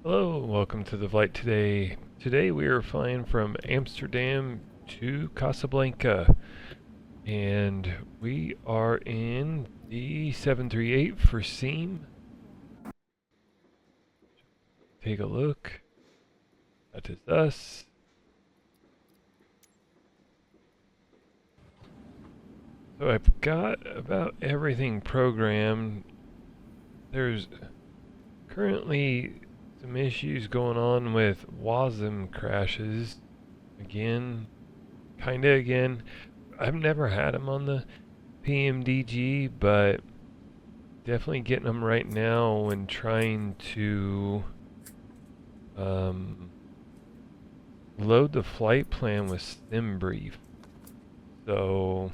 Hello, welcome to the flight today. Today we are flying from Amsterdam to Casablanca, and we are in the 738 for SEM. Take a look. That is us. So I've got about everything programmed. There's currently some issues going on with WASM crashes. Kinda again. I've never had them on the PMDG, but definitely getting them right now and trying to load the flight plan with SIM brief. So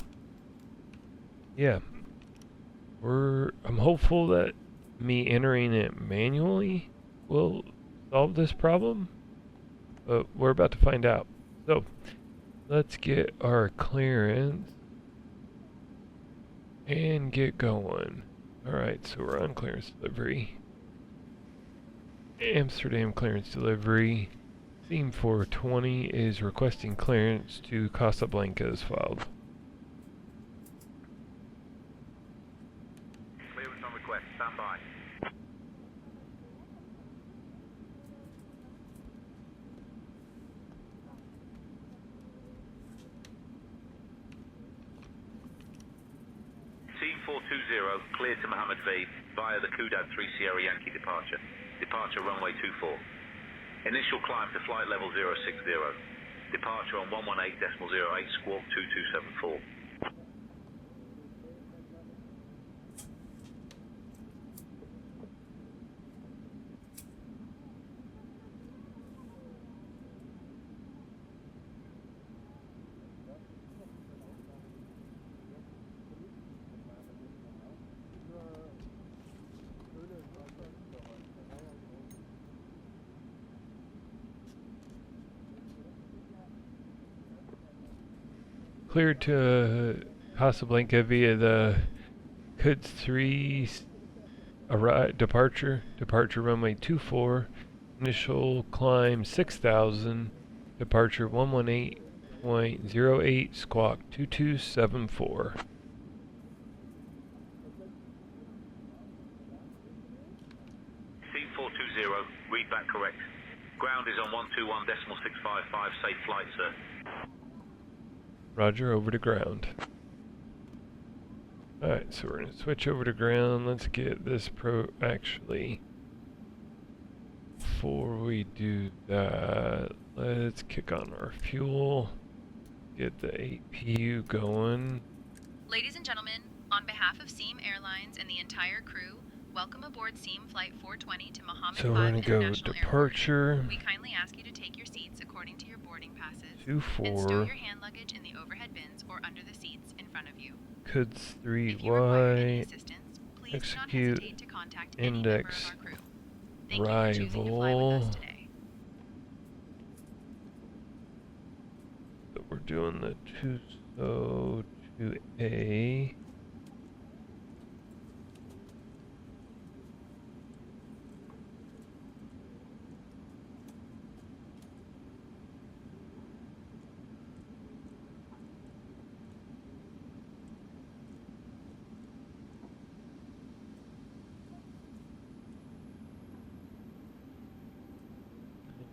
yeah, I'm hopeful that me entering it manually will solve this problem, but we're about to find out. So let's get our clearance and get going. Alright, so we're on clearance delivery. Amsterdam clearance delivery. SEM 420 is requesting clearance to Casablanca as filed. Clearance on request, stand by. SEM 420, clear to Mohammed V via the Kudad 3 Sierra Yankee departure. Departure runway 24. Initial climb to flight level 060. Departure on 118.08 squawk 2274. Cleared to Casablanca via the Kuds 3 departure runway 24, initial climb 6,000, departure 118.08 squawk 2274. SEM 420, read back correct. Ground is on 121.655, safe flight, sir. Roger, over to ground. Alright, so we're going to switch over to ground. Let's get this actually, before we do that, let's kick on our fuel, get the APU going. Ladies and gentlemen, on behalf of SEM Airlines and the entire crew, welcome aboard SEM Flight 420 to Mohammed V So we're going to go International departure. Airport. We kindly ask you to take your seats according to your boarding passes and 24. stow your hand luggage in the overhead bins or under the seats in front of you. Kuds If you require any 3Y, assistance, please do not execute hesitate to contact any member index of our crew. Thank you for choosing to fly with arrival. us today. So we're doing the 202A.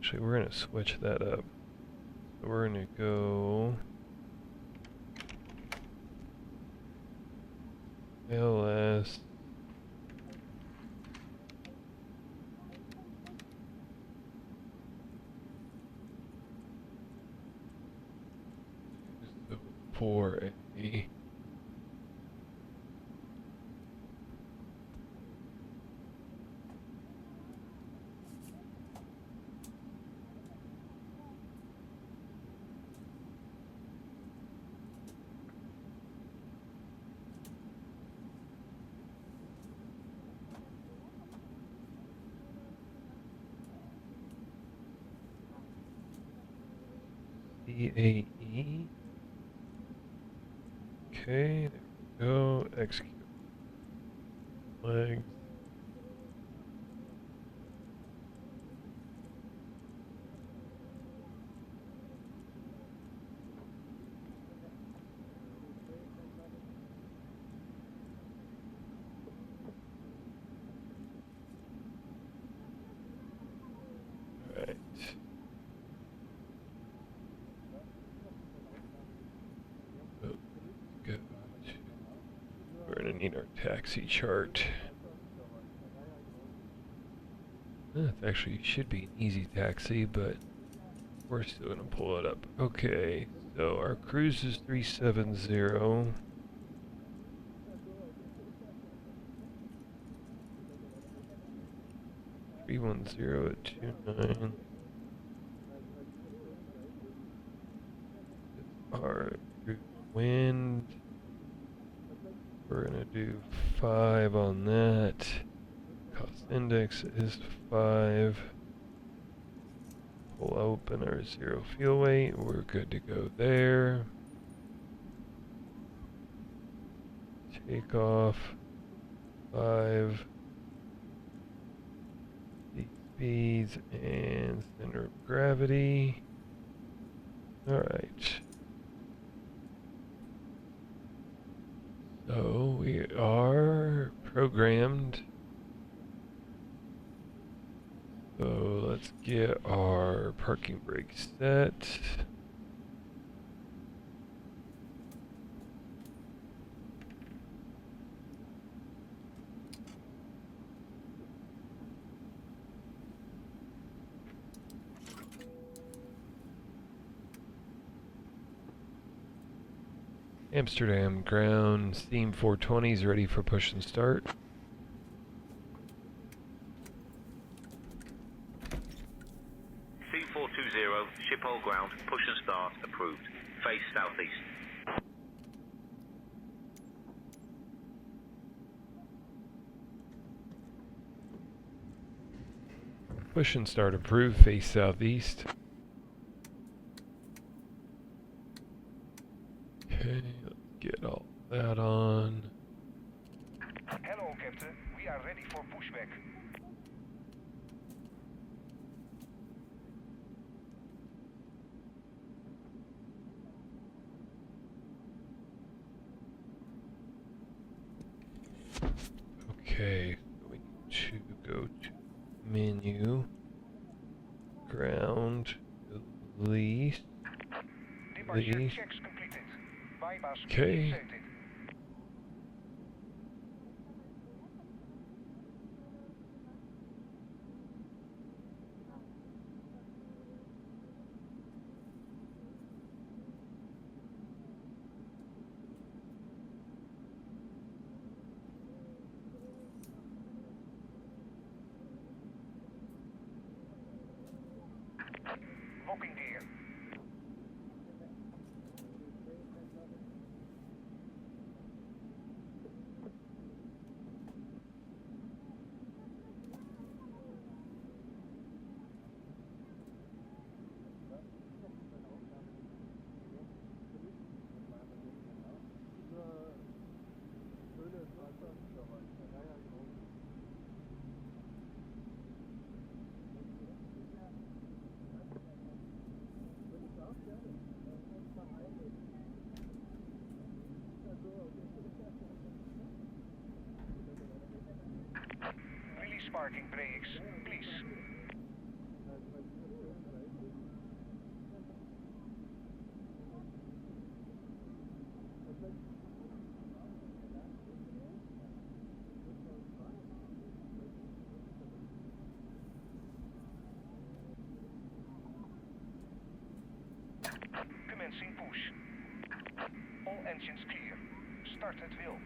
Actually, we're going to switch that up. So we're going to go LS. For a CAE. Okay, there we go. Execute flag. need our taxi chart. That actually should be an easy taxi, but we're still gonna pull it up. Okay, so our cruise is 370. (310) Our wind. We're gonna do 5 on that. Cost index is 5. We'll open our 0 fuel weight. We're good to go there. Take off 5. Speeds and center of gravity. Alright. So we are programmed. So let's get our parking brake set. Amsterdam ground, Steam 420 is ready for push and start. Steam 420, Schiphol ground, push and start, approved. Face southeast. Push and start approved, face southeast. Okay, let's get all that on. Hello, Captain. We are ready for pushback. Okay, we need to go to menu, ground, lease. Departure checks completed. Bypass Okay. initiated. Locking gear. Release parking brakes, please. Commencing push. All engines clear. Start at will.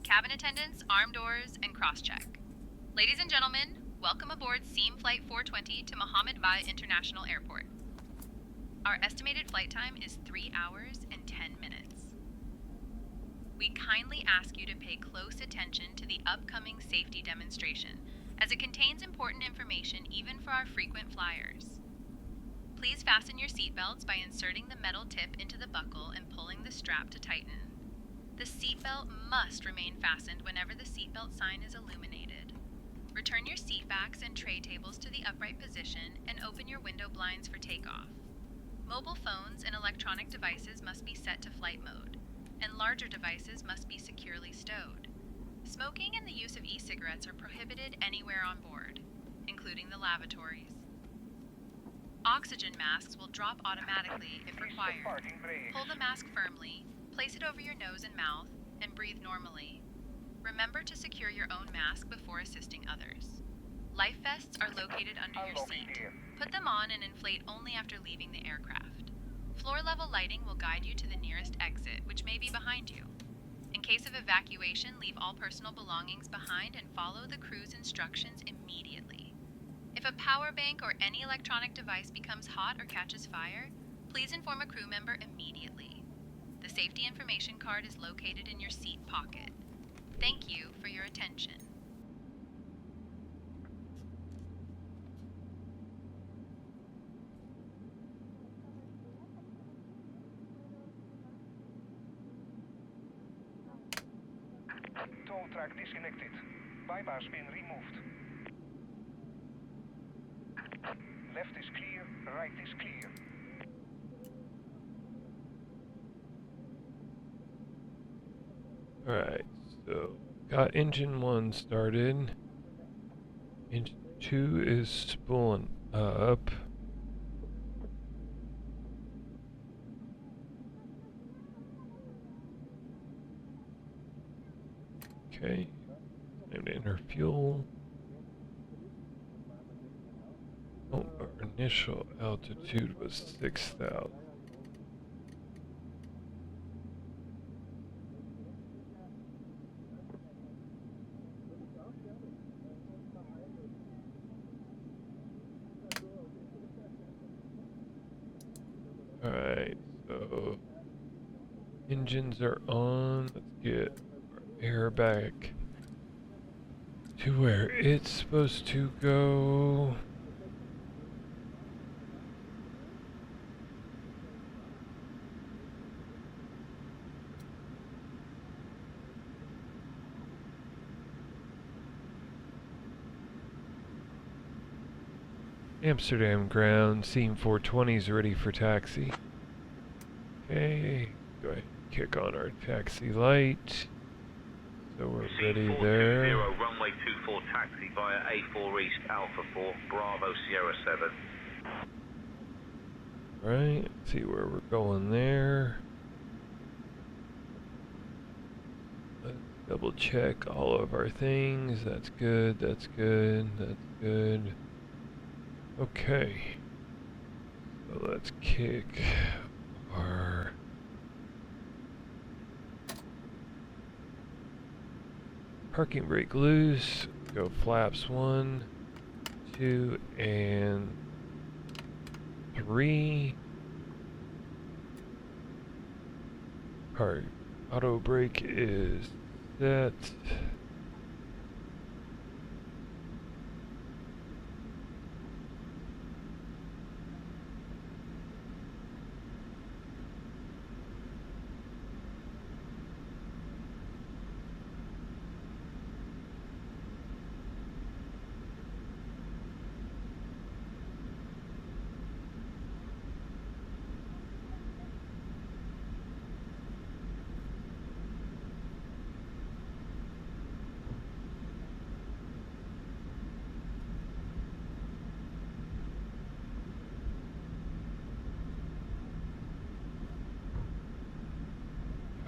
Cabin attendants, arm doors, and cross-check. Ladies and gentlemen, welcome aboard SEM Flight 420 to Mohammed Bai International Airport. Our estimated flight time is 3 hours and 10 minutes. We kindly ask you to pay close attention to the upcoming safety demonstration, as it contains important information even for our frequent flyers. Please fasten your seatbelts by inserting the metal tip into the buckle and pulling the strap to tighten. The seatbelt must remain fastened whenever the seatbelt sign is illuminated. Return your seat backs and tray tables to the upright position and open your window blinds for takeoff. Mobile phones and electronic devices must be set to flight mode, and larger devices must be securely stowed. Smoking and the use of e-cigarettes are prohibited anywhere on board, including the lavatories. Oxygen masks will drop automatically if Please stop required. parking brakes. Pull the mask firmly, place it over your nose and mouth, and breathe normally. Remember to secure your own mask before assisting others. Life vests are located under your Unlocking seat. gear. Put them on and inflate only after leaving the aircraft. Floor-level lighting will guide you to the nearest exit, which may be behind you. In case of evacuation, leave all personal belongings behind and follow the crew's instructions immediately. If a power bank or any electronic device becomes hot or catches fire, please inform a crew member immediately. The safety information card is located in your seat pocket. Thank you for your attention. Tow track disconnected. Bypass pin removed. Left is clear, right is clear. Alright, so got engine 1 started. Engine 2 is spooling up. Okay, time to enter fuel. Oh, our initial altitude was 6,000. Alright, so engines are on. Let's get our air back to where it's supposed to go. Amsterdam ground, scene 420 is ready for taxi. Okay, go ahead and kick on our taxi light. So we're ready there. Runway 24 taxi via A4 East Alpha 4 Bravo Sierra 7. Right, let's see where we're going there. Let's double check all of our things. That's good, that's good, that's good. Okay, so let's kick our parking brake loose. Go flaps 1, 2, and 3. Alright, auto brake is set.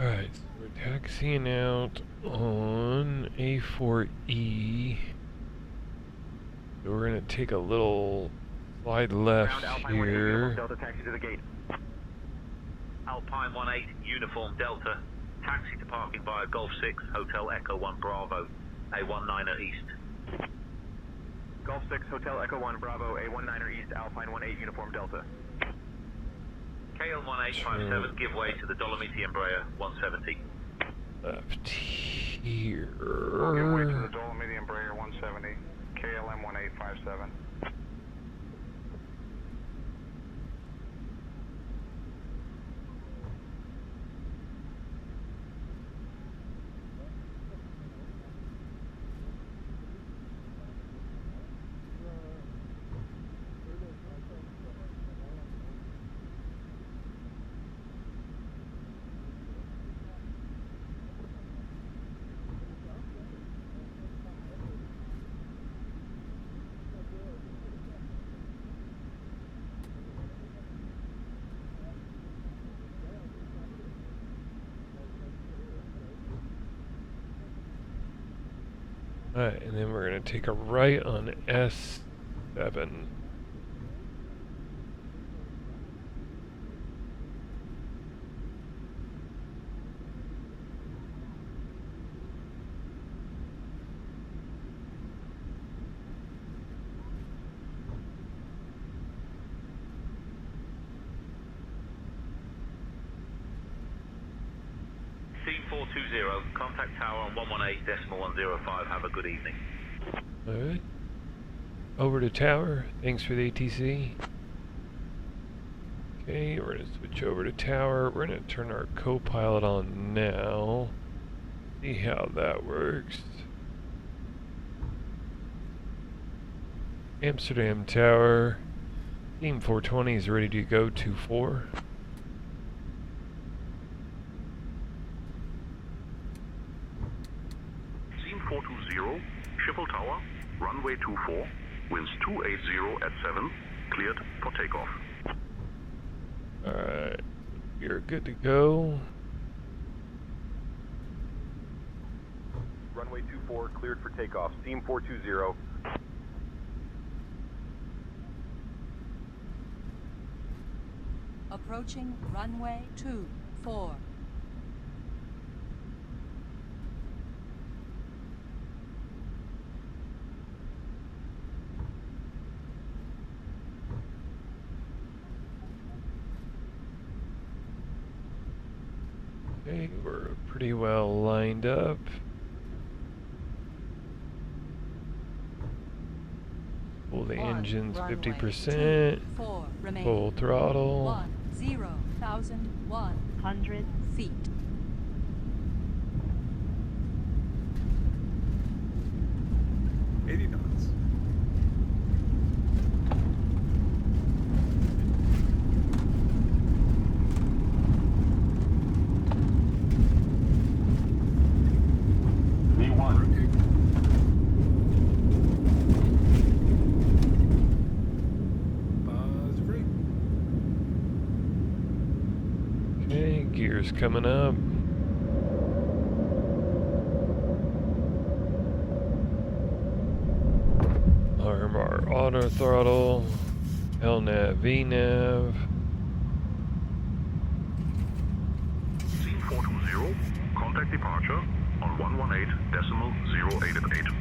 Alright, so we're taxiing out on A4E. So we're gonna take a little slide left here. Delta taxi to the gate. Alpine 18 Uniform Delta. Taxi to parking via Golf 6 Hotel Echo 1 Bravo A19er East. Golf 6 Hotel Echo 1 Bravo A19er East Alpine 18 Uniform Delta. KL 1857, give way to the Dolomiti Embraer 170. Left here. Give way to the Dolomiti Embraer 170, KLM 1857. Alright, and then we're going to take a right on S7. Team 420, contact tower on 118.105. Have a good evening. Alright. Over to tower. Thanks for the ATC. Okay, we're going to switch over to tower. We're going to turn our co-pilot on now. See how that works. Amsterdam Tower. Team 420 is ready to go to 4. Team 420, Schiphol Tower, runway 24, winds 280 at 7, cleared for takeoff. Alright, you're good to go. Runway 24 cleared for takeoff. Team 420. Approaching runway 24. Okay, we're pretty well lined up. Pull the engines 50%. 4 remaining. Full throttle. 10,100 feet. Okay, gears coming up. Arm our auto throttle. LNAV, VNAV. Team 420, contact departure on 118.088.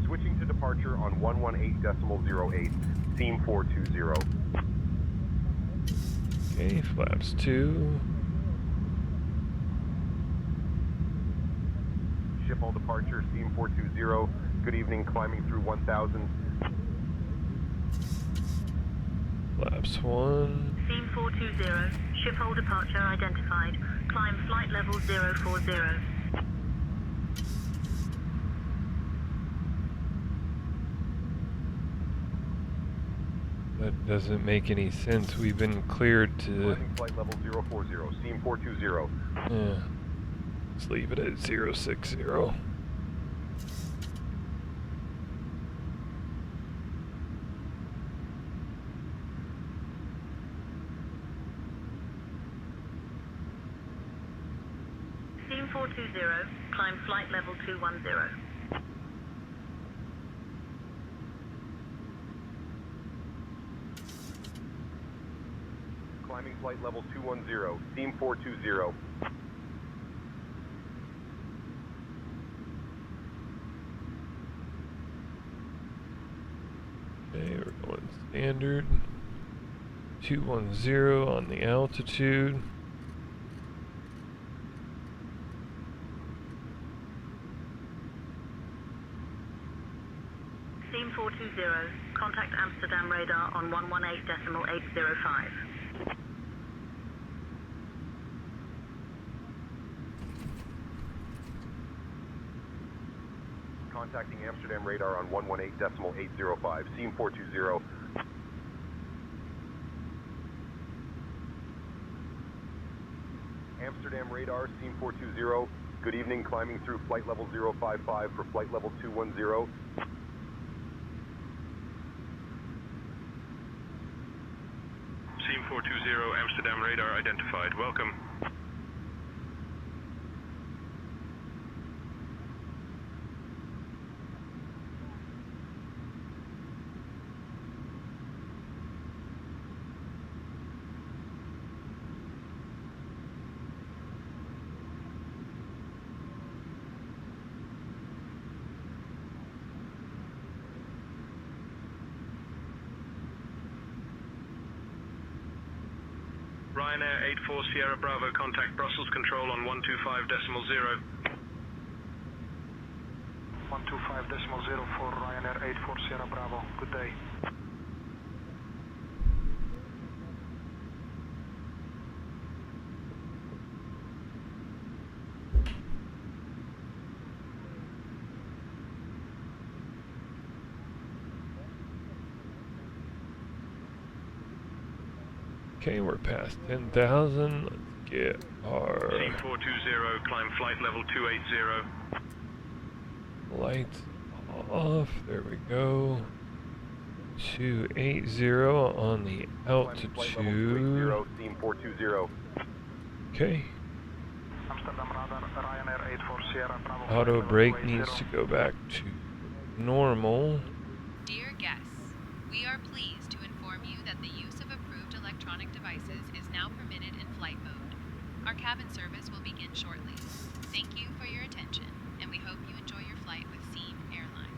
Switching to departure on 118.08. Team 420. Okay, flaps 2. Schiphol departure. Team 420. Good evening. Climbing through 1,000. Flaps 1. Team 420, Schiphol departure identified. Climb flight level 040. That doesn't make any sense. We've been cleared to... Climbing flight level 040. Team 420. Yeah. Let's leave it at 060. Team 420, climb flight level 210. Climbing flight level 210. Team 420. Okay, we're going standard. 210 on the altitude. Team 420, contact Amsterdam radar on 118.805. Contacting Amsterdam radar on 118.805. Team 420. Amsterdam radar, Team 420. Good evening, climbing through flight level 055 for flight level 210. SEM 420, Amsterdam radar identified. Welcome. Ryanair 84 Sierra Bravo, contact Brussels control on 125.0. 125.0 for Ryanair 84 Sierra Bravo. Good day. Okay, we're past 10,000. Let's get our SEM 420, climb flight level 280. lights off. There we go. 280 on the Climbing flight level 280, altitude. SEM 420. Okay. Amsterdam radar, Ryanair 84 Sierra Bravo. flight Auto level brake 280. needs to go back to normal. Dear guests, we are pleased to inform you that the use of approved electronic devices is now permitted in flight mode. Our cabin service will begin shortly. Thank you for your attention, and we hope you enjoy your flight with SEM Airlines.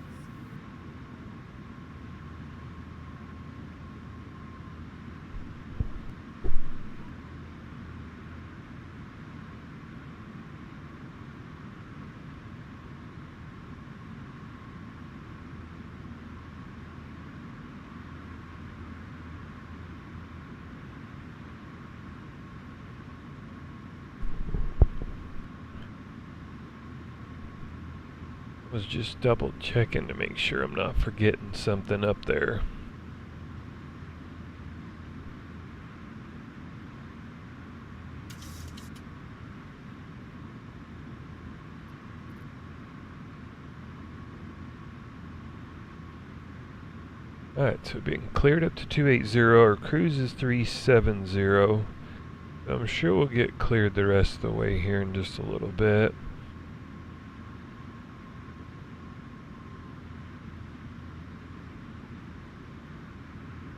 Was just double checking to make sure I'm not forgetting something up there. Alright, so being cleared up to 280, our cruise is 370. I'm sure we'll get cleared the rest of the way here in just a little bit.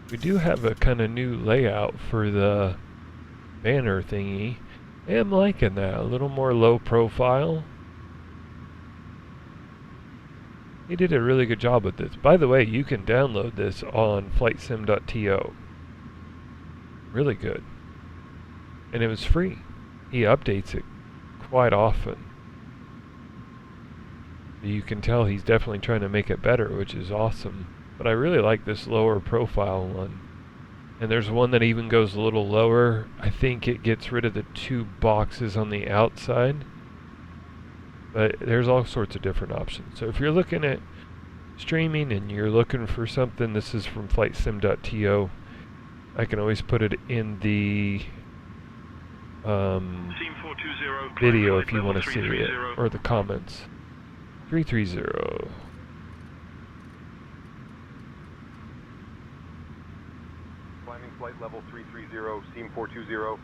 We do have a kind of new layout for the banner thingy. I am liking that, a little more low profile. He did a really good job with this. By the way, you can download this on flightsim.to. Really good. And it was free. He updates it quite often. You can tell he's definitely trying to make it better, which is awesome. But I really like this lower profile one. And there's one that even goes a little lower. I think it gets rid of the two boxes on the outside. But there's all sorts of different options. So if you're looking at streaming and you're looking for something, this is from flightsim.to. I can always put it in the video if you want to see it, or the comments. 330. Climbing flight level 330, SEM 420.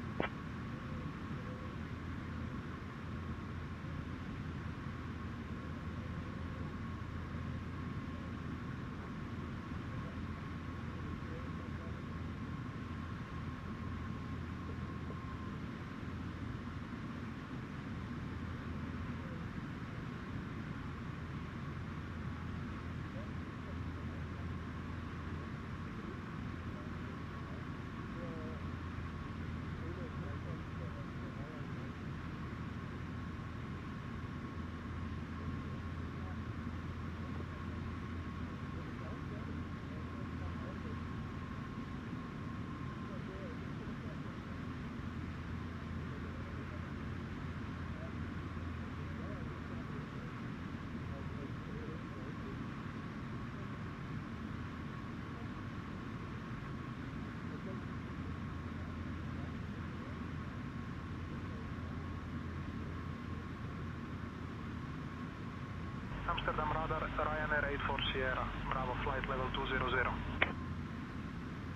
Amsterdam radar, Ryanair 84 Sierra Bravo, flight level 200.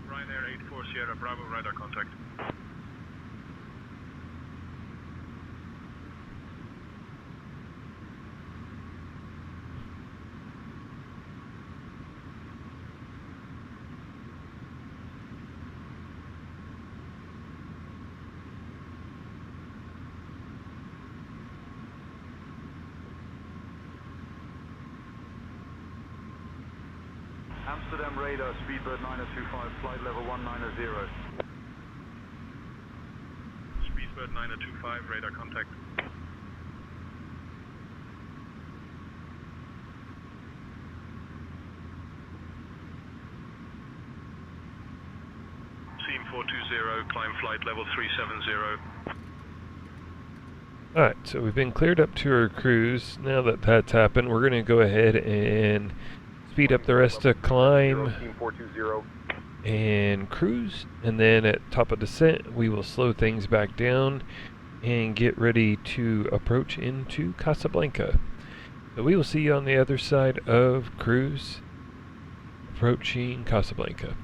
Ryanair Air 84 Sierra Bravo radar contact. Amsterdam radar, speedbird 9025, flight level 190. Speedbird 9025 radar contact. Seam 420, climb flight level 370. Alright, so we've been cleared up to our cruise. Now that that's happened, we're going to go ahead and speed up the rest of climb Team 420. and cruise. And then at top of descent, we will slow things back down and get ready to approach into Casablanca. So we will see you on the other side of cruise, approaching Casablanca.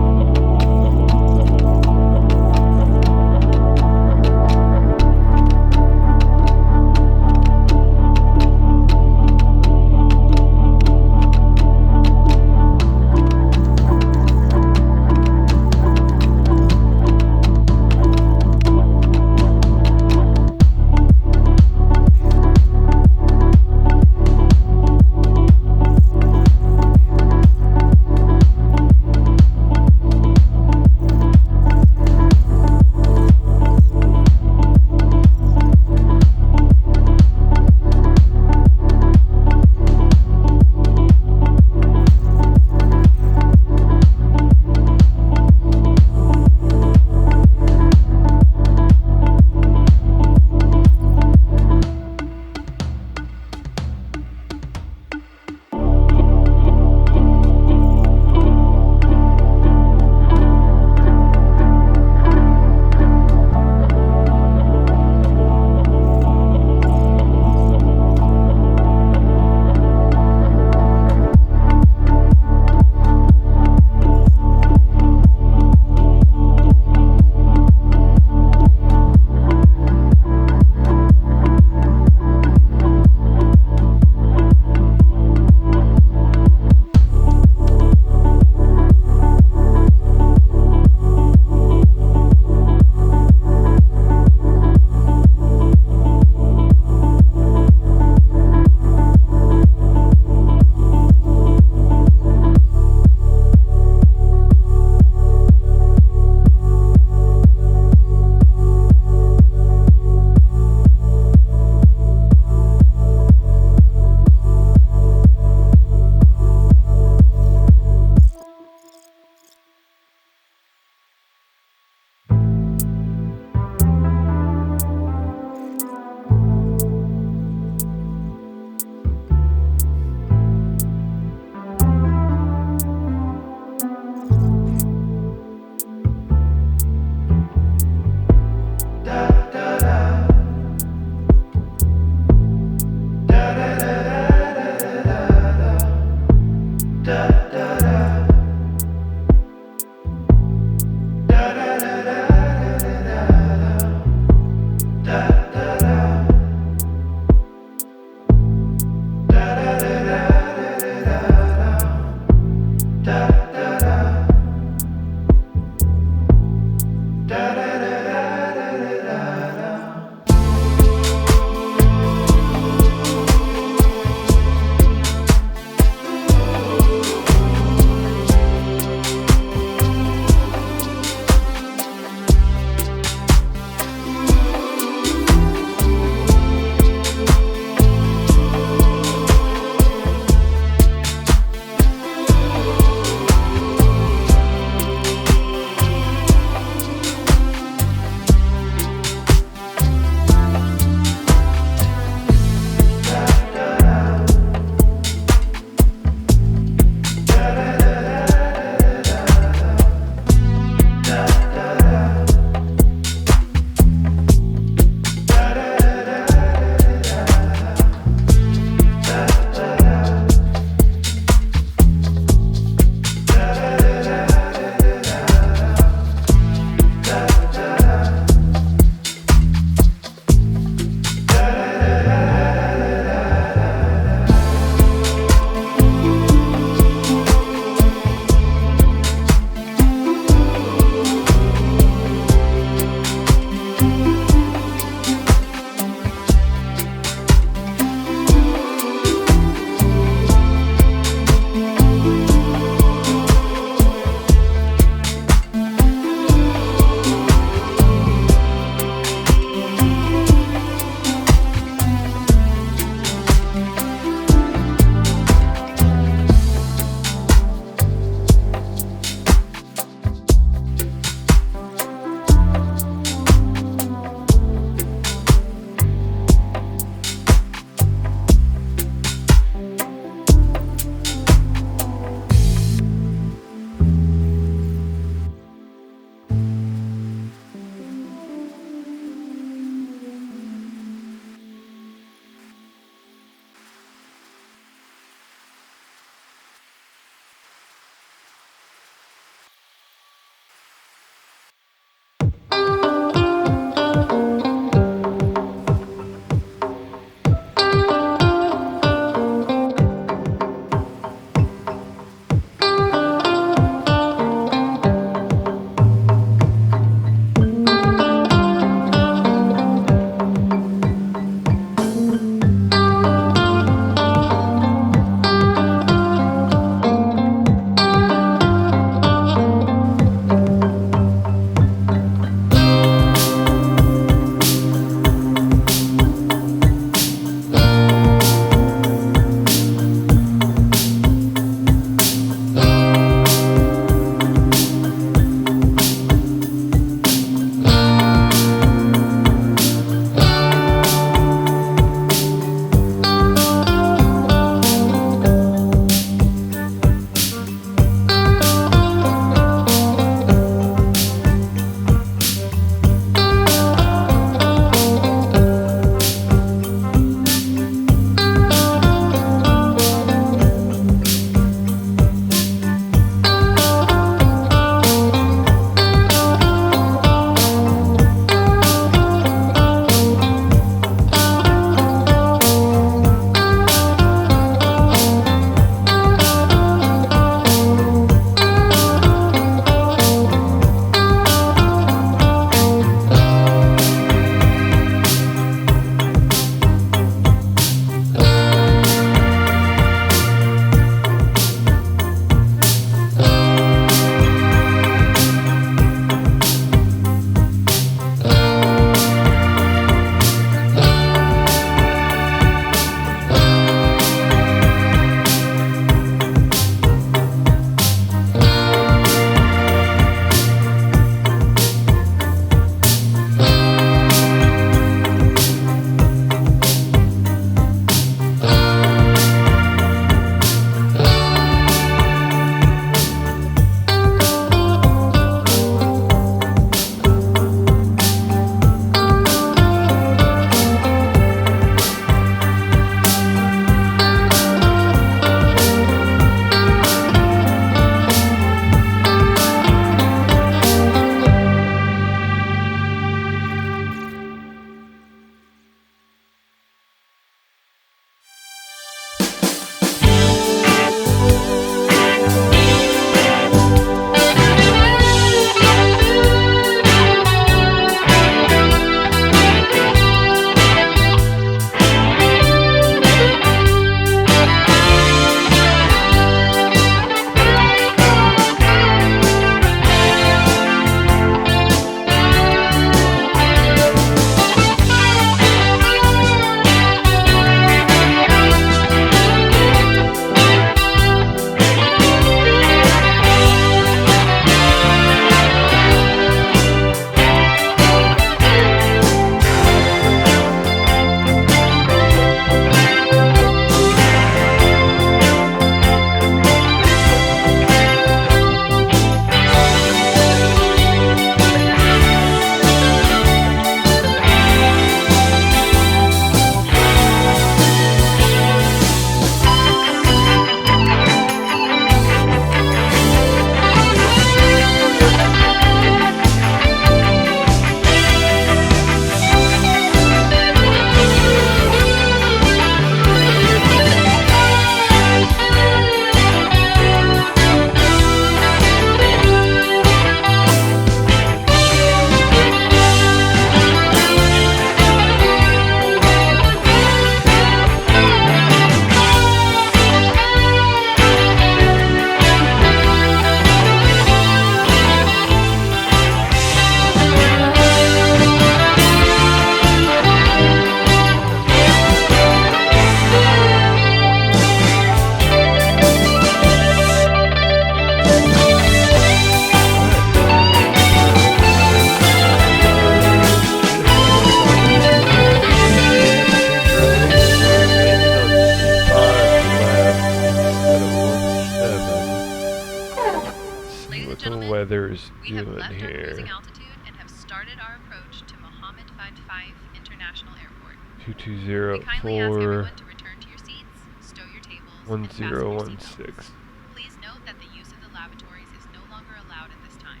cars We have doing left our cruising here? altitude and have started our approach to Mohammed bin Faith International Airport. We 220 kindly ask everyone to return to your seats, stow your tables, and fasten your seatbelts. 1016. Please note that the use of the lavatories is no longer allowed at this time.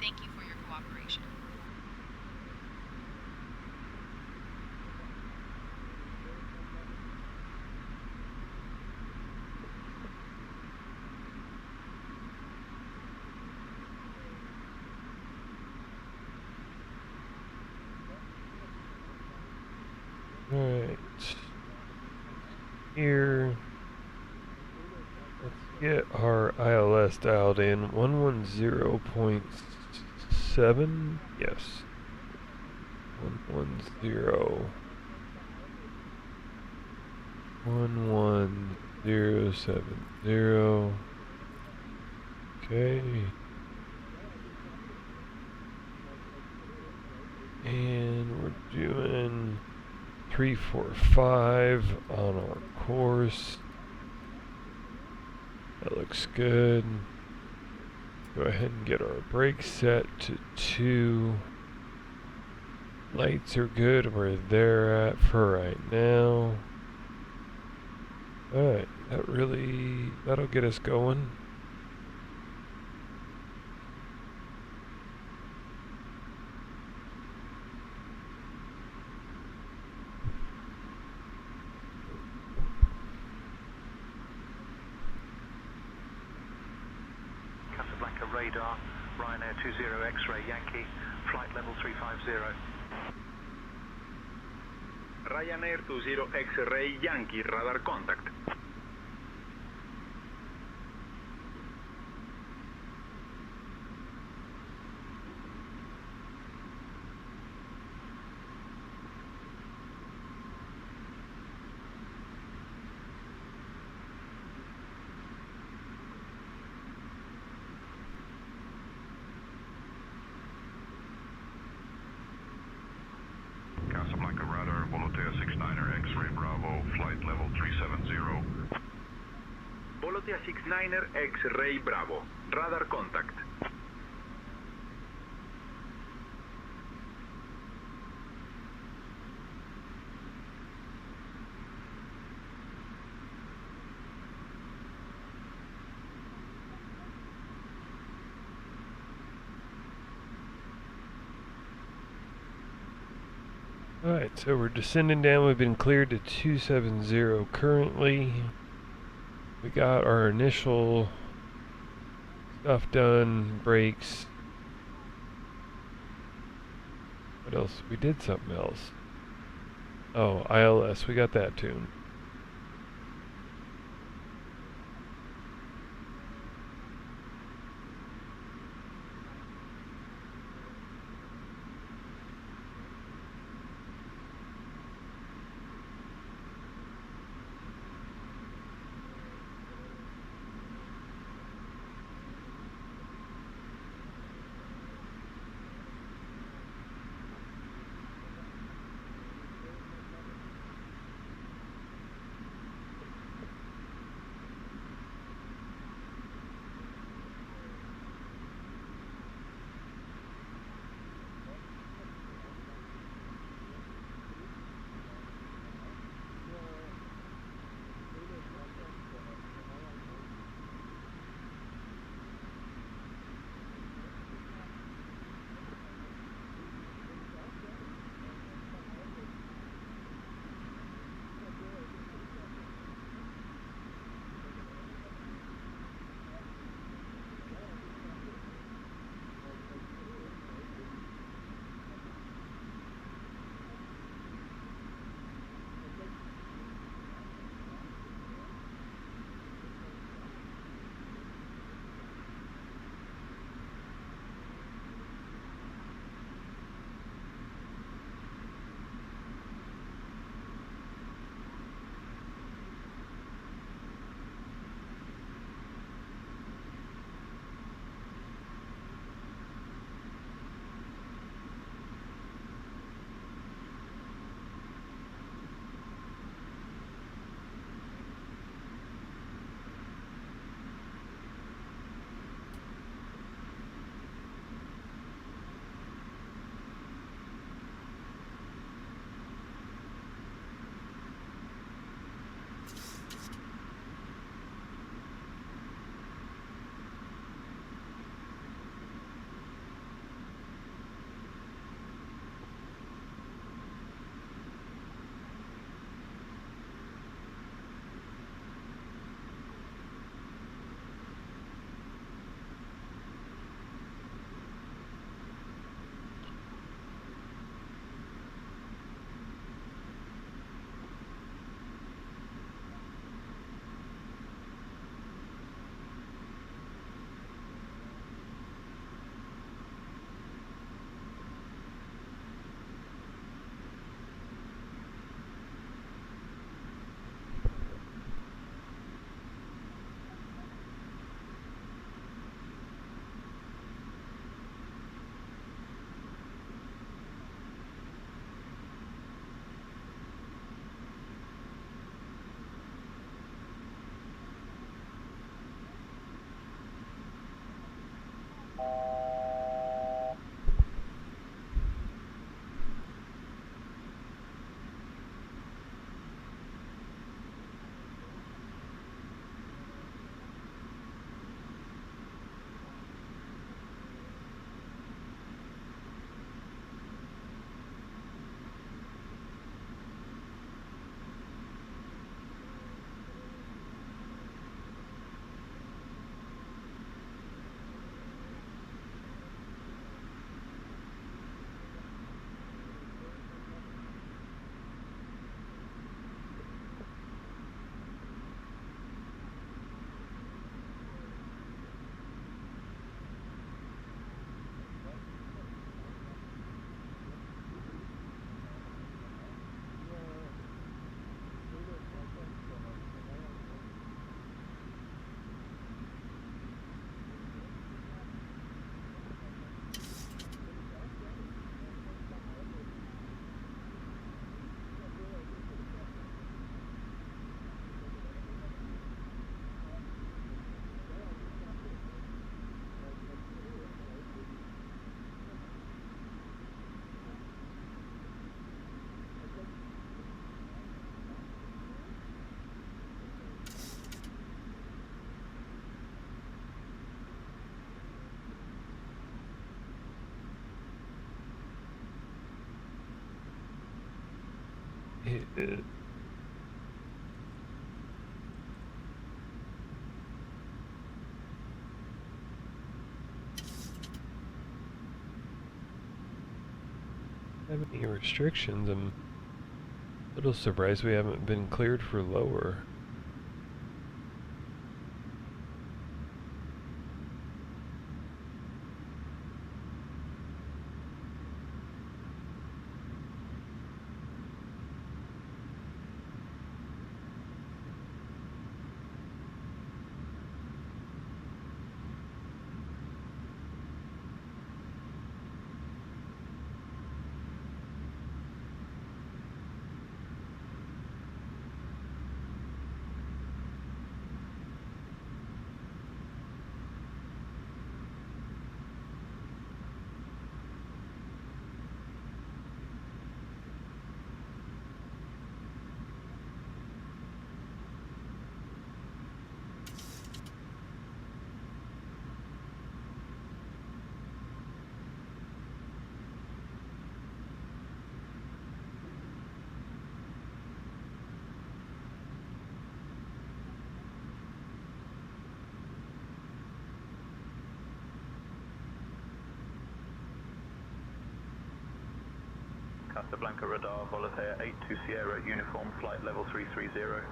Thank you for your cooperation. Alright. Here. Let's get our ILS dialed in. 110.7? Yes. 110. 11070. Okay. And we're doing 345 on our course. That looks good. Go ahead and get our brakes set to 2. Lights are good where they're at for right now. Alright, that'll get us going. Casablanca radar, Ryanair 20 X-ray Yankee, flight level 350. Ryanair 20 X-ray Yankee, radar contact. Casablanca radar, Volotea 69er X-ray Bravo, flight level 370. Volotea 69er X-ray Bravo, radar contact. Alright, so we're descending down. We've been cleared to 270 currently. We got our initial stuff done, brakes. What else? We did something else. Oh, ILS, we got that tuned. Have any restrictions? I'm a little surprised we haven't been cleared for lower. Casablanca radar, Volotea 82 Sierra, uniform, flight level 330.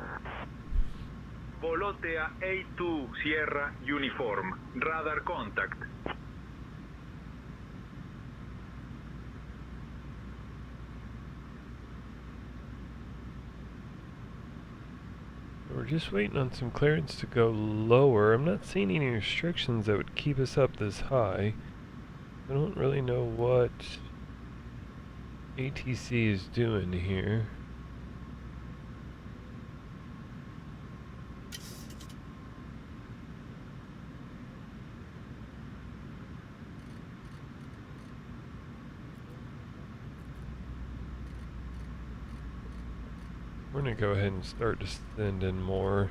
Volotea A2 Sierra Uniform. Radar contact. We're just waiting on some clearance to go lower. I'm not seeing any restrictions that would keep us up this high. I don't really know what ATC is doing here. We're gonna go ahead and start descending more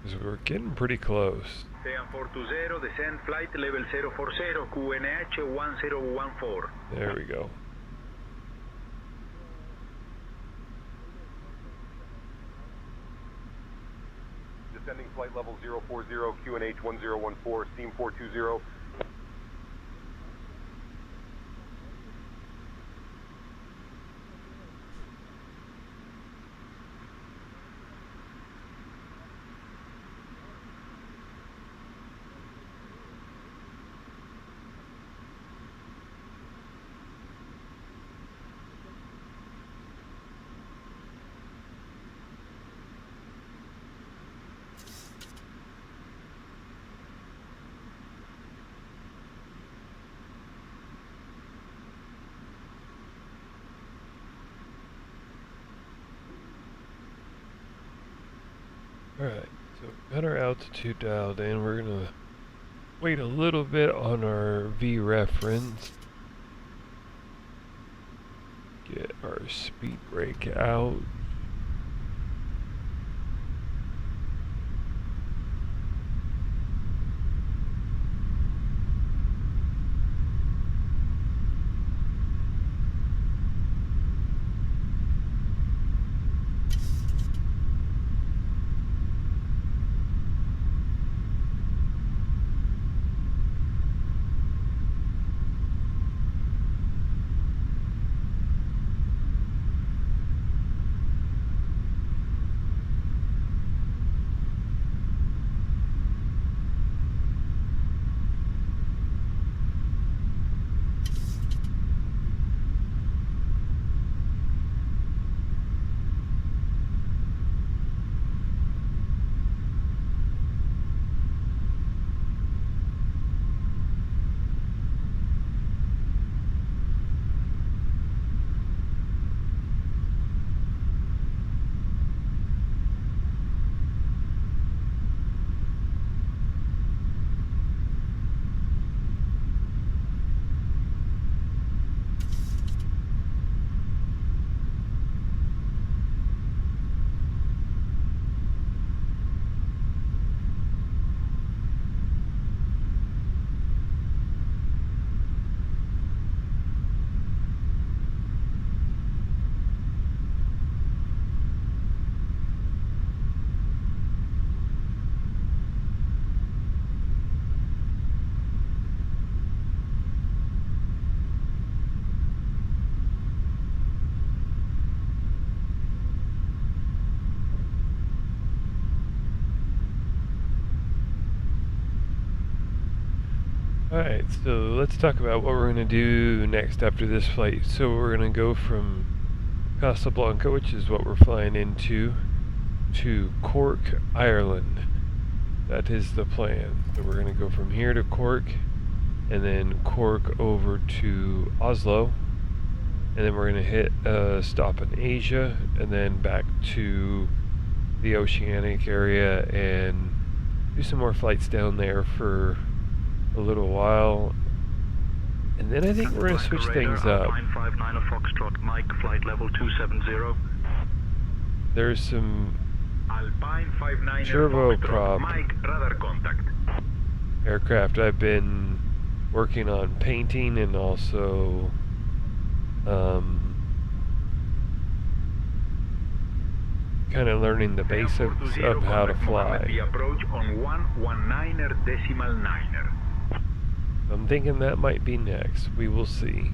because we're getting pretty close. SEM 420, descend flight level 040, QNH 1014. There we go. Descending flight level 040, QNH 1014, SEM 420. Alright, so we've got our altitude dialed in. We're gonna wait a little bit on our V reference. Get our speed brake out. Alright, so let's talk about what we're going to do next after this flight. So we're going to go from Casablanca, which is what we're flying into, to Cork, Ireland. That is the plan. So we're going to go from here to Cork, and then Cork over to Oslo, and then we're going to hit a stop in Asia, and then back to the Oceanic area and do some more flights down there for a little while. And then I think we're going to switch things up. Alpine 59 Foxtrot, Mike, flight level 270. There's some Alpine 59 turboprop Mike, radar contact. aircraft I've been working on painting and also kind of learning the basics of how to fly. The approach on 119er decimal niner. I'm thinking that might be next. We will see.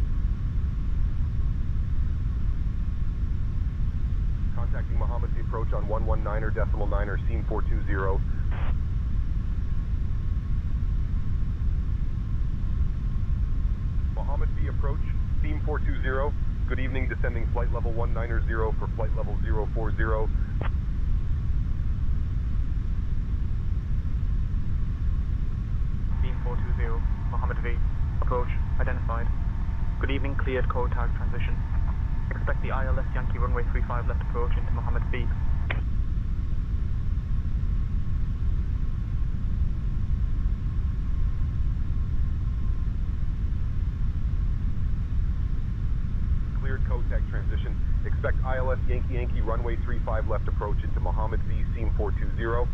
Contacting Mohammed V approach on 119er decimal niner, SEM 420. Mohammed V approach, SEM 420. Good evening, descending flight level 190 for flight level 040. SEM 420, Mohammed V. Approach identified. Good evening, cleared code tag transition. Expect the ILS Yankee runway 35 left approach into Mohammed V. Cleared code tag transition. Expect ILS Yankee runway 35 left approach into Mohammed V, SEM 420.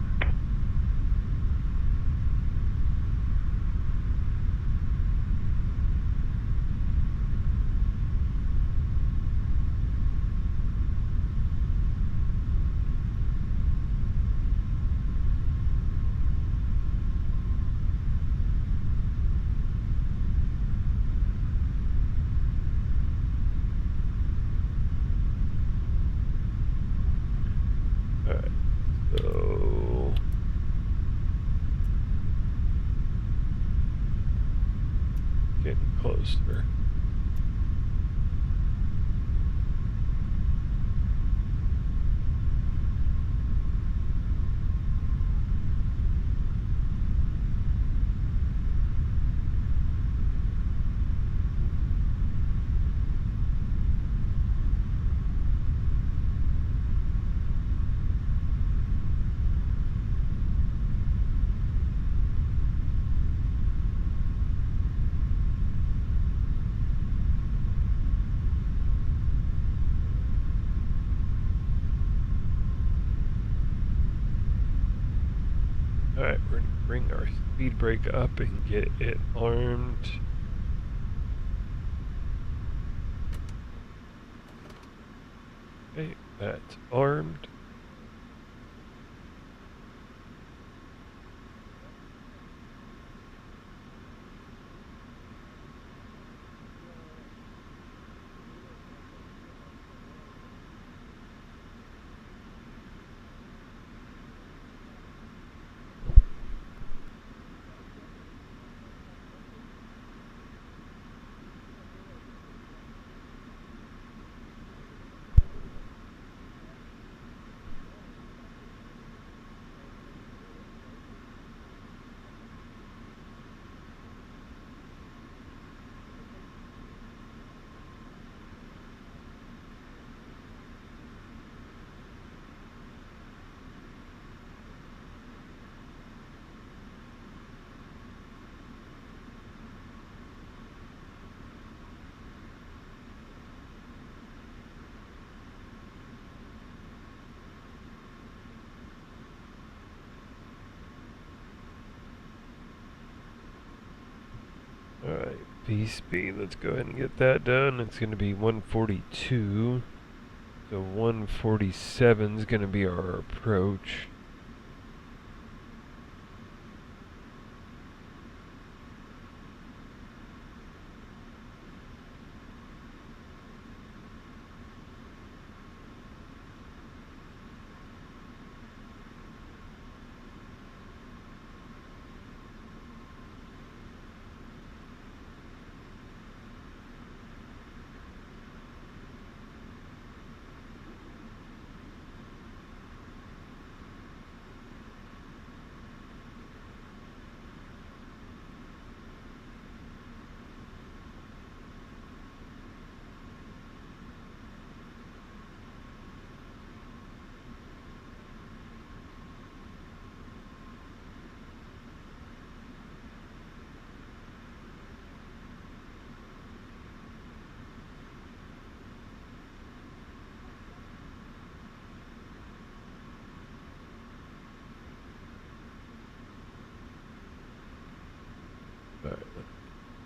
Alright, so getting closer. Alright, we're going to bring our speed brake up and get it armed. Okay, that's armed. Alright, V-speed, let's go ahead and get that done. It's going to be 142. So 147 is going to be our approach.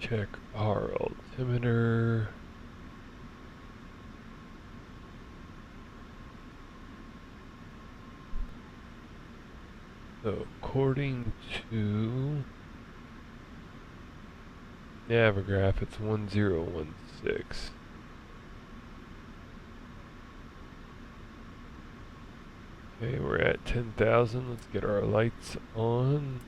check our altimeter. So according to Navigraph, it's 1016. Okay, we're at 10,000. Let's get our lights on.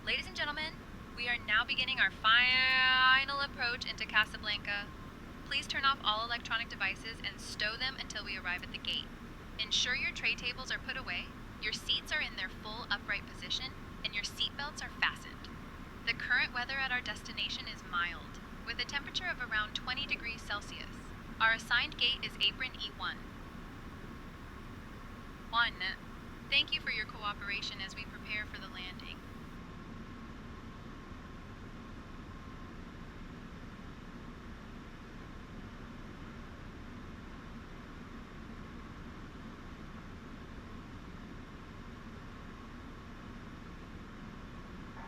Ladies and gentlemen, we are now beginning our final approach into Casablanca. Please turn off all electronic devices and stow them until we arrive at the gate. Ensure your tray tables are put away, your seats are in their full upright position, and your seat belts are fastened. The current weather at our destination is mild, with a temperature of around 20 degrees Celsius. Our assigned gate is apron E1. 1. Thank you for your cooperation as we prepare for the landing.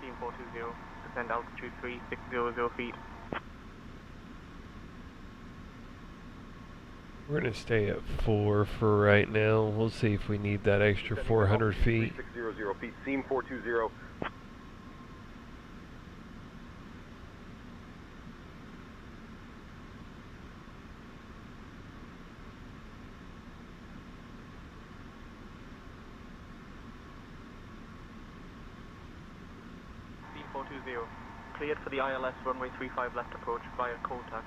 Team 420, descend altitude 3600 feet. We're gonna stay at 4 for right now. We'll see if we need that extra 400 feet. 3600 feet, seam 420. Team 420, cleared for the ILS runway 35 left approach via Kotak.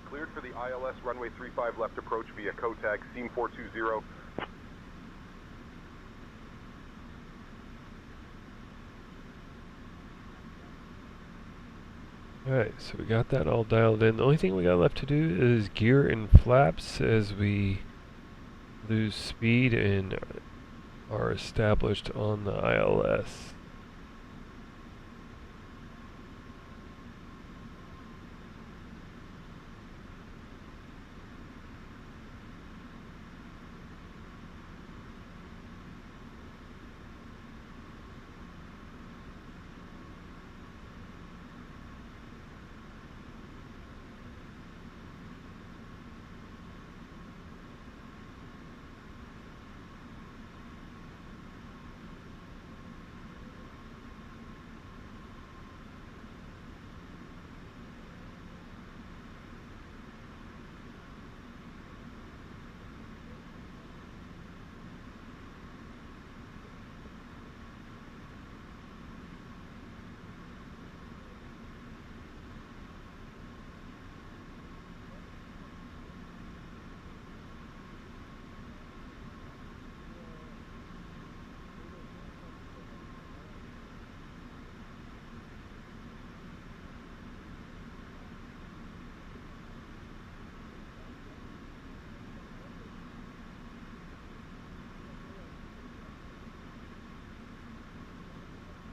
Cleared for the ILS runway 35 left approach via Kotak, seam 420. Alright, so we got that all dialed in. The only thing we got left to do is gear and flaps as we lose speed and are established on the ILS.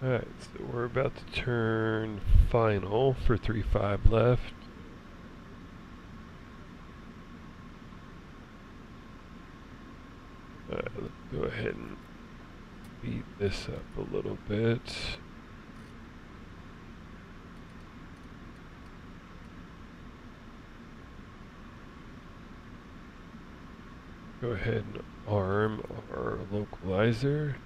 Alright, so we're about to turn final for 35 left. Alright, let's go ahead and speed this up a little bit. Go ahead and arm our localizer.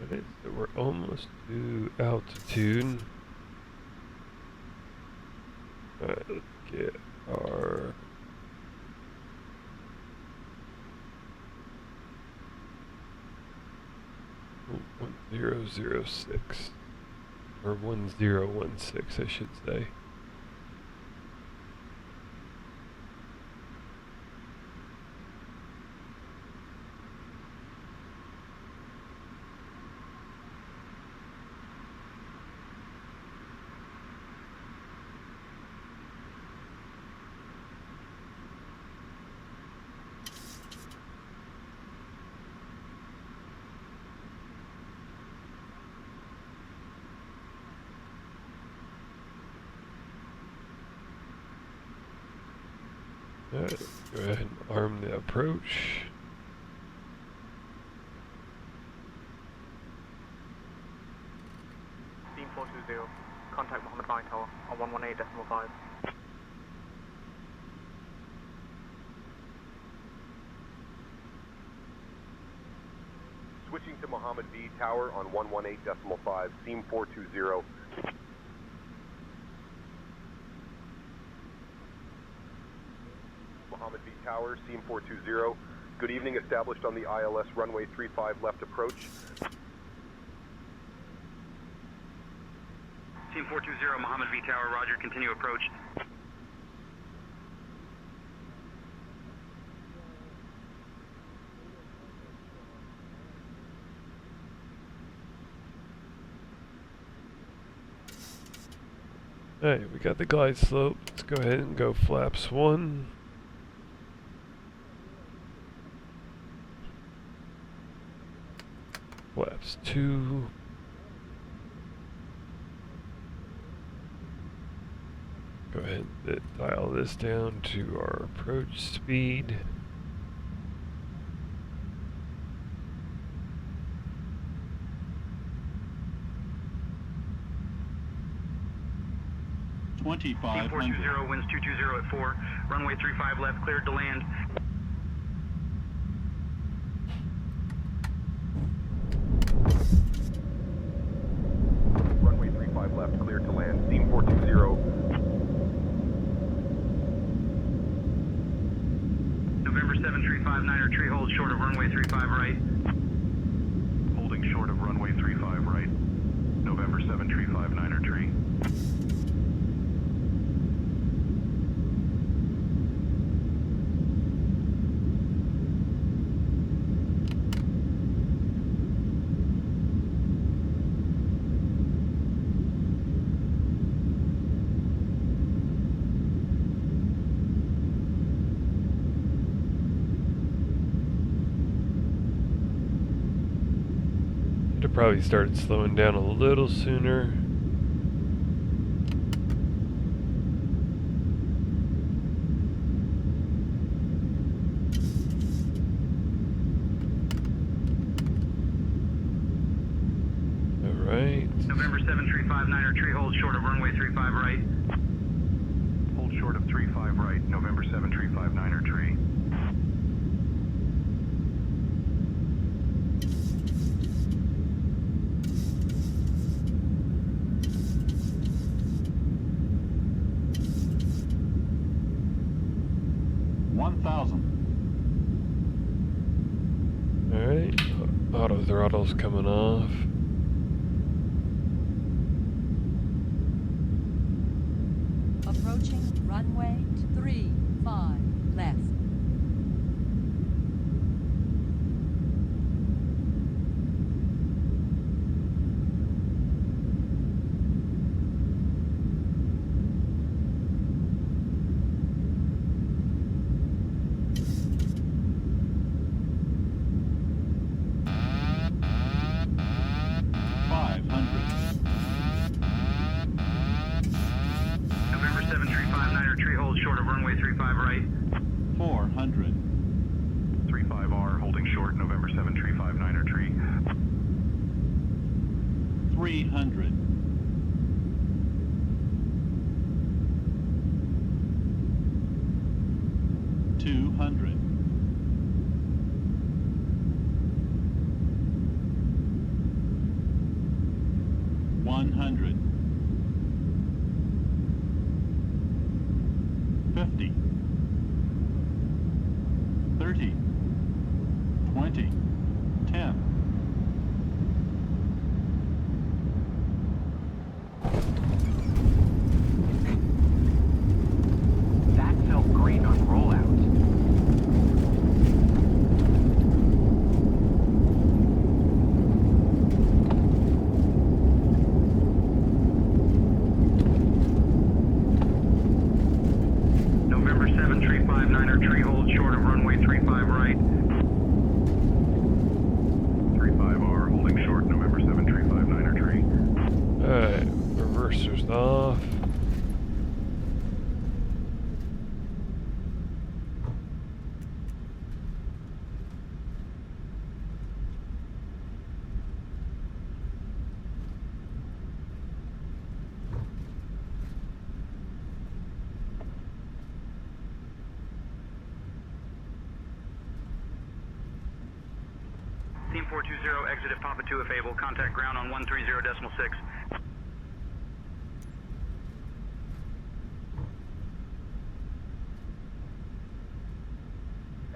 Okay, so we're almost to altitude. Alright, let's get our oh, 1006 or 1016, I should say. Alright, go ahead and arm the approach. Team 420, contact Mohammed Vai Tower on 118.5. Switching to Mohammed V Tower on 118.5, SEM 420. Mohammed V Tower, SEM 420. Good evening, established on the ILS runway 35 left approach. SEM 420, Mohammed V Tower, roger, continue approach. Alright, we got the glide slope. Let's go ahead and go flaps 1. Flaps 2. Go ahead and dial this down to our approach speed. SEM 420, winds 220 at 4, runway 35 left, cleared to land. Runway 35 left, cleared to land, SEM 420. November 7359er, tree hold short of runway 35 right. Holding short of runway 35 right. November 7359er tree. Should have probably started slowing down a little sooner. Alright. November 7359er, tree hold short of runway 35 right. Hold short of 35 right. November 7359er tree. Alright. Auto throttle's coming off. Approaching runway 35 left. runway 35 right. 400. 35R, holding short, November 7359 Niner tree. 300. 200. 100. 50. 30. 20. 10. That felt great on rollout. November 735 Niner tree, hold short of runway 35 right. 35R, holding short, November 7359 Niner tree. Alright, reversers off. Team 420, exit at Papa 2 if able. Contact ground on 130.6.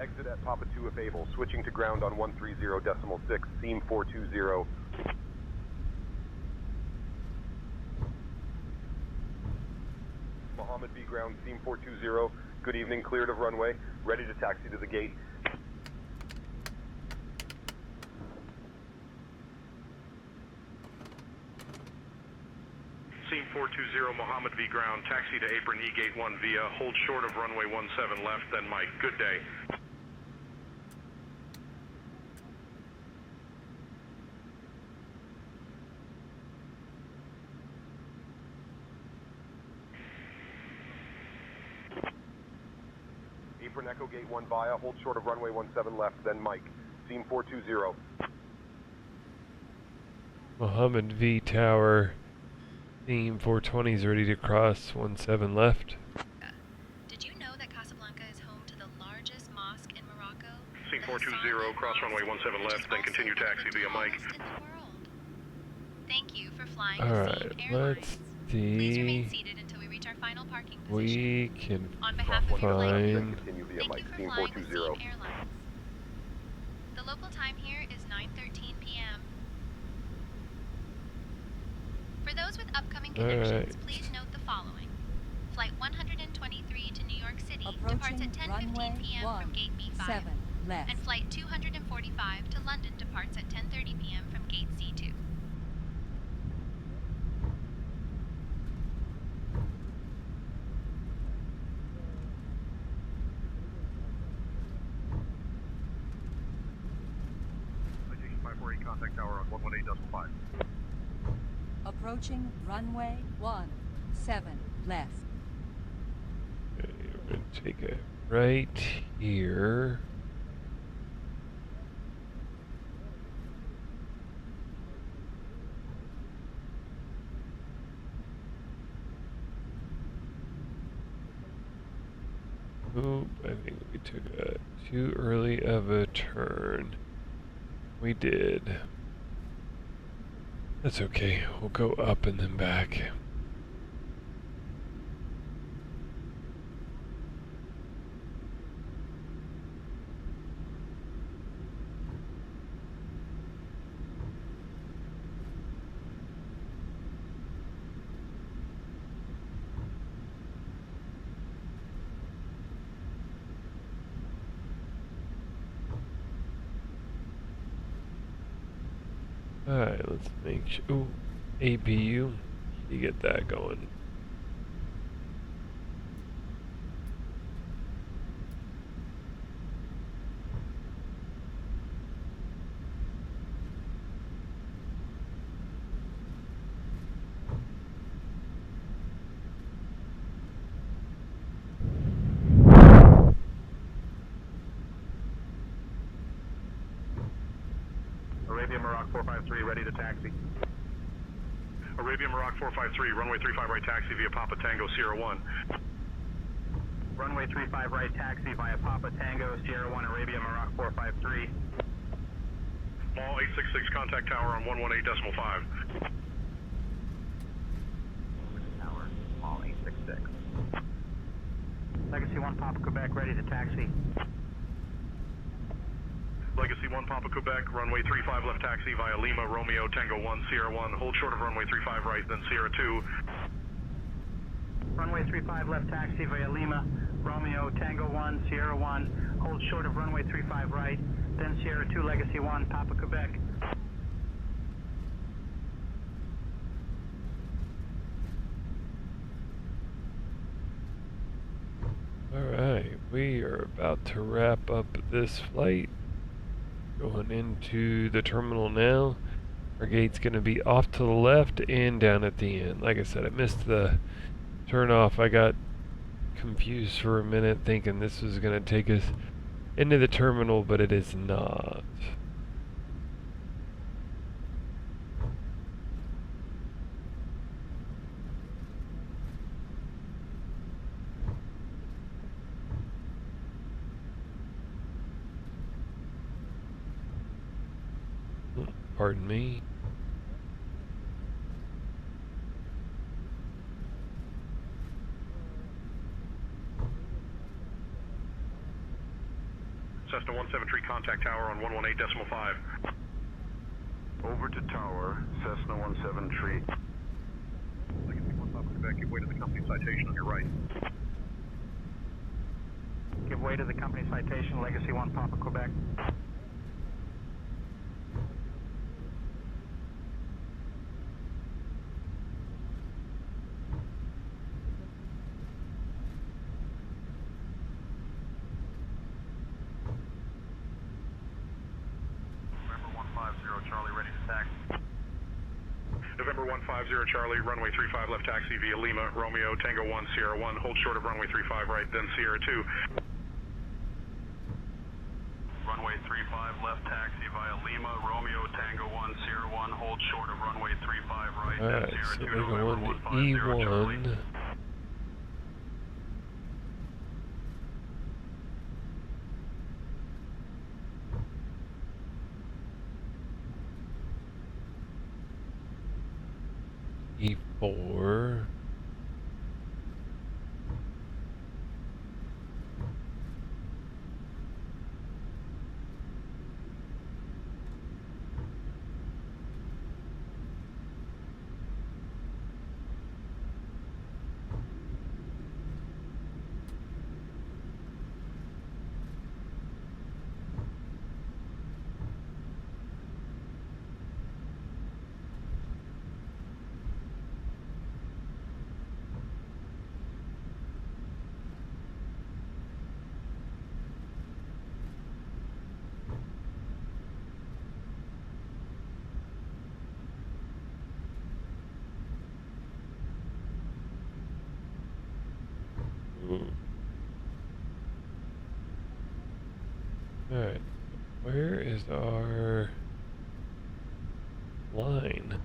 Exit at Papa 2 if able. Switching to ground on 130.6. Seam 420. Mohammed V ground, Seam 420. Good evening, cleared of runway. Ready to taxi to the gate. Seam 420, Mohammed V ground, taxi to apron E gate 1 via, hold short of runway 17 left, then Mike. Good day. Apron Echo gate 1 via, hold short of runway 17 left, then Mike. Seam 420. Mohammed V Tower. Team 420 is ready to cross 17 left. Did you know that Casablanca is home to the largest mosque in Morocco? Seam The 420, Hassan cross runway Mosque, 17 which left, is then also continue one of taxi the via Mike. tallest in the world. Thank you for flying Alright, with SEM Airlines. let's Please remain see. seated until we reach our final parking position. We can On behalf of your flight crew, find. Continue via thank Mike. you for Seam flying with 420. SEM Airlines. The local time here is 9:13 p.m. For those with upcoming connections, Alright. please note the following. Flight 123 to New York City departs Approaching at 10:15 runway p.m. from gate B5. 7 left. And flight 245 to London departs at 10:30 p.m. from gate C2. Citation 548, contact tower on 118.5. Approaching runway 17 left. Okay, we're gonna take it right here. Oop, I think we took a too early of a turn. We did. That's okay, we'll go up and then back. Alright, let's make sure. Ooh, APU. You get that going. Arabia Maroc 453, ready to taxi. Arabia Maroc 453, runway 35 right taxi via Papa Tango Sierra 1. Runway 35 right taxi via Papa Tango Sierra 1 Arabia Maroc 453. Mall 866, contact tower on 118.5. Tower, Mall 866. Legacy 1 Papa Quebec, ready to taxi. Legacy 1 Papa Quebec, runway 35 left taxi via Lima Romeo Tango 1 Sierra 1. Hold short of runway 35 right, then Sierra 2. Runway 35 left taxi via Lima Romeo Tango 1 Sierra 1. Hold short of runway 35 right, then Sierra 2 Legacy 1 Papa Quebec. Alright, we are about to wrap up this flight. Going into the terminal now. Our gate's going to be off to the left and down at the end. Like I said, I missed the turn off. I got confused for a minute thinking this was going to take us into the terminal, but it is not. Pardon me. Cessna 173, contact tower on 118.5. Over to tower, Cessna 173. Legacy 1 Papa Quebec, give way to the company citation on your right. Give way to the company citation, Legacy 1 Papa Quebec. Charlie, ready to taxi. November 150 Charlie, runway 35 left taxi via Lima, Romeo, Tango 1, Sierra 1. Hold short of runway 35 right, then Sierra 2. Runway 35 left taxi via Lima, Romeo, Tango 1, Sierra 1. Hold short of runway 35 right, then Alright, Sierra so 2, we're November going to 150 Charlie. E1. E4. Alright, where is our line?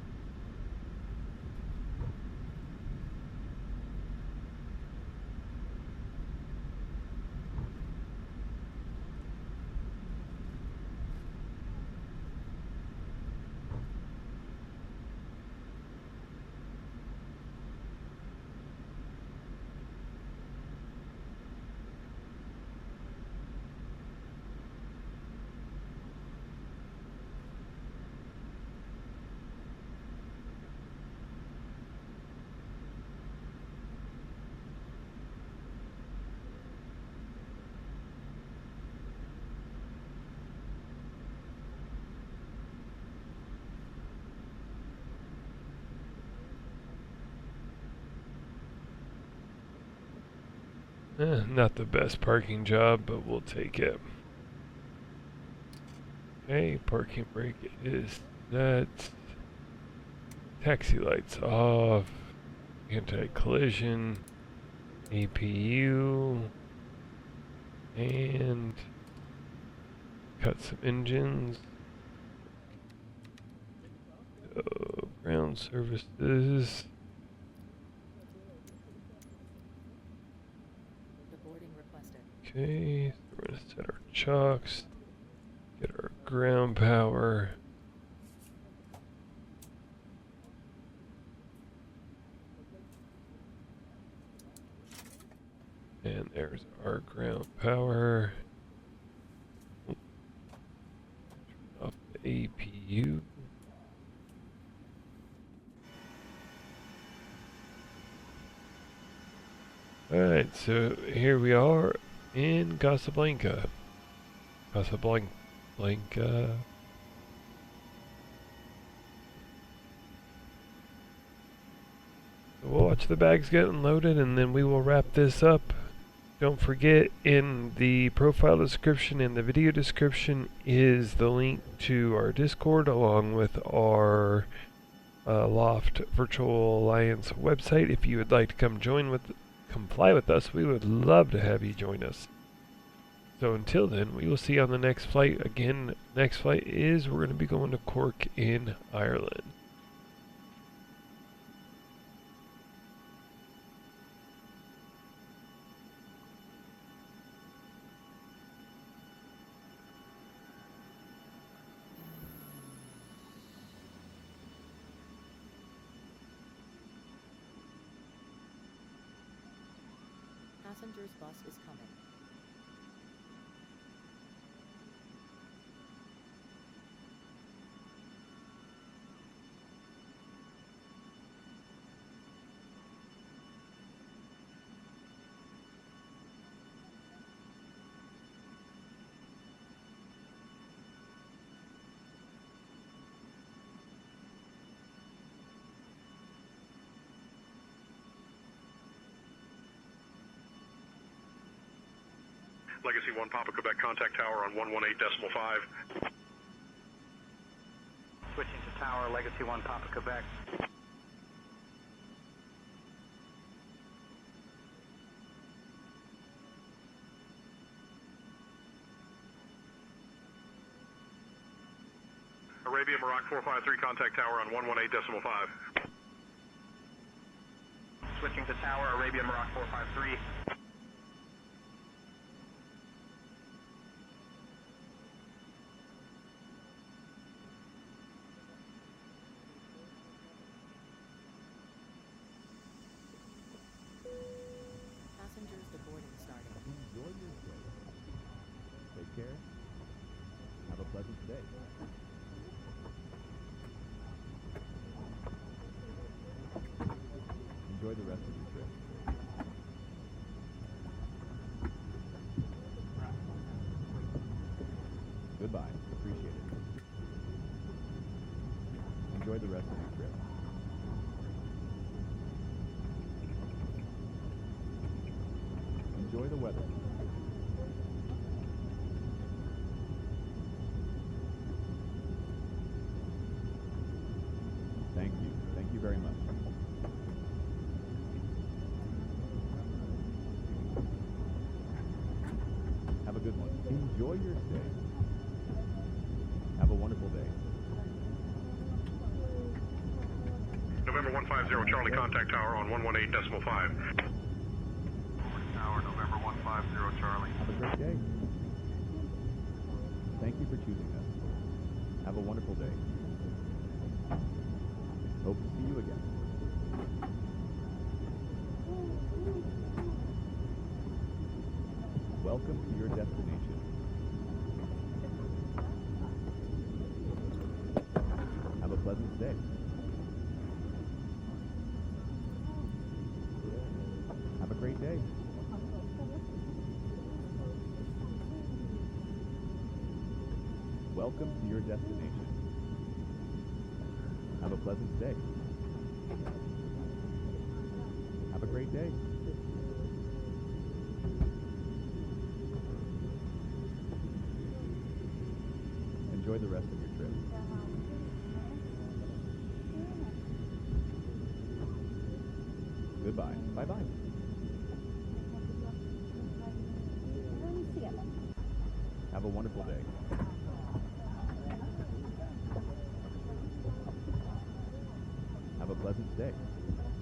Not the best parking job, but we'll take it. Okay, parking brake is set. Taxi lights off. Anti-collision. APU. And cut some engines. ground services. Okay, so we're gonna set our chocks, get our ground power. And there's our ground power. Turn off the APU. Alright, so here we are in Casablanca. Casablanca. So we'll watch the bags get unloaded and then we will wrap this up. Don't forget, in the profile description and the video description is the link to our Discord along with our Aloft Virtual Alliance website. If you would like to come fly with us, we would love to have you join us. So until then, we will see you on the next flight. Again, next flight is we're going to be going to Cork in Ireland. Passengers bus is coming. Legacy 1 Papa Quebec, contact tower on 118.5. Switching to tower, Legacy 1 Papa Quebec. Arabia Maroc 453, contact tower on 118.5. Switching to tower, Arabia Maroc 453. Passengers boarding starting. Enjoy your stay. Take care. Have a pleasant day. Enjoy the rest of your trip. Goodbye. Appreciate it. Enjoy the rest of your trip. Enjoy the weather. Thank you. Thank you very much. Have a good one. Enjoy your stay. Have a wonderful day. November 150, Charlie, contact tower on 118.5. Tower, November 150, Charlie. Have a great day. Thank you for choosing us. Have a wonderful day. Hope to see you again. Welcome to your destination. Have a pleasant stay. Have a great day. Welcome to your destination. Have a pleasant stay. Have a great day. Enjoy the rest of your trip. Goodbye. Bye-bye. Have a wonderful day. pleasant stay.